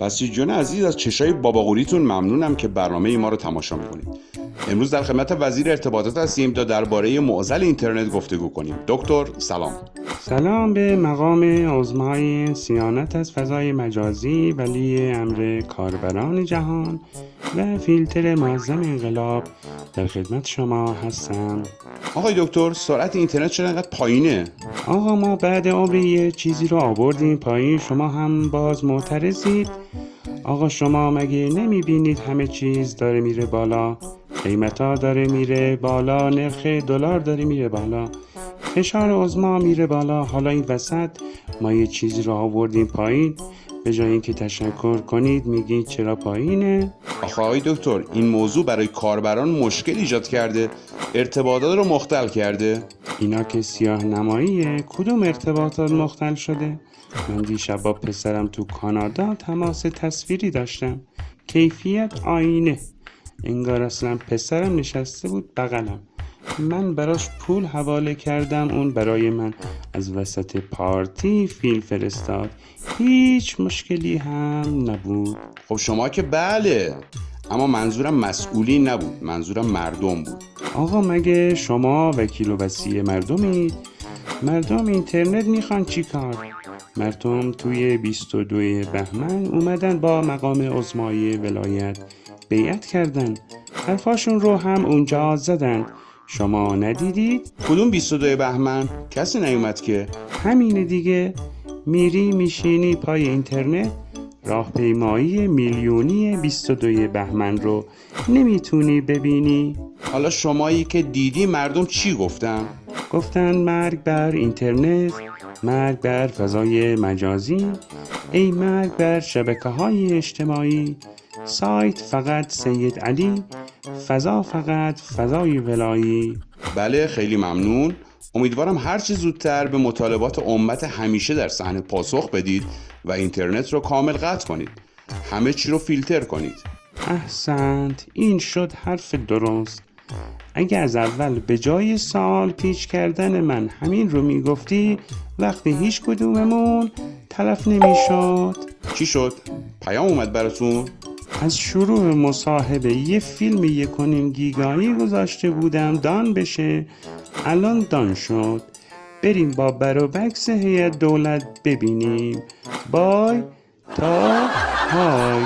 بسیج جان عزیز، از چشای باباقولیتون ممنونم که برنامه ما رو تماشا میکنید. امروز در خدمت وزیر ارتباطات هستیم تا درباره معضل اینترنت گفتگو کنیم. دکتر سلام. سلام به مقام عظمای صیانت از فضای مجازی، ولی امر کاربران جهان و فیلتر معظم انقلاب در خدمت شما هستم. آقای دکتر، سرعت اینترنت چرا اینقدر پایینه؟ آقا ما بعد عمر یه چیزی رو آوردیم پایین، شما هم باز معترضید؟ آقا شما مگه نمیبینید همه چیز داره میره بالا؟ قیمتا داره میره بالا، نرخ دلار داره میره بالا، فشار عظما میره بالا. حالا این وسط ما یه چیزی رو آوردیم پایین، به جای اینکه تشکر کنید میگید چرا پایینه؟ آخه آقای دکتر، این موضوع برای کاربران مشکل ایجاد کرده، ارتباطات رو مختل کرده. اینا که سیاه نماییه، کدوم ارتباطات مختل شده؟ من دیشب با پسرم تو کانادا تماس تصویری داشتم، کیفیت آینه، انگار اصلا پسرم نشسته بود بغلم، من براش پول حواله کردم، اون برای من از وسط پارتی فیلم فرستاد، هیچ مشکلی هم نبود. خب شما که بله، اما منظورم مسئولی نبود، منظورم مردم بود. آقا مگه شما وکیل و وصی مردمید؟ مردم اینترنت میخوان چی کار؟ مردم توی 22 بهمن اومدن با مقام عظمای ولایت بیعت کردن، حرفاشون رو هم اونجا زدن، شما ندیدید؟ کدوم 22 بهمن؟ کسی نیومد که. همینه دیگه، میری میشینی پای اینترنت، راهپیمایی میلیونی 22 بهمن رو نمیتونی ببینی؟ حالا شمایی که دیدی مردم چی گفتن؟ گفتن مرگ بر اینترنت، مرگ بر فضای مجازی، ای مرگ بر شبکه‌های اجتماعی، سایت فقط سید علی، فضا فقط فضای ولایی. بله، خیلی ممنون. امیدوارم هرچی زودتر به مطالبات امت همیشه در صحنه پاسخ بدید و اینترنت رو کامل قطع کنید. همه چی رو فیلتر کنید. احسنت، این شد حرف درست. اگه از اول به جای سوال پیچ کردن من همین رو میگفتی، وقتی هیچ کدوممون تلف نمیشد. چی شد؟ پیام اومد براتون؟ از شروع مصاحبه یه فیلم 1.5 گیگایی گذاشته بودم دان بشه، الان دان شد. بریم با بروبکس هیئت دولت ببینیم. بای تا های.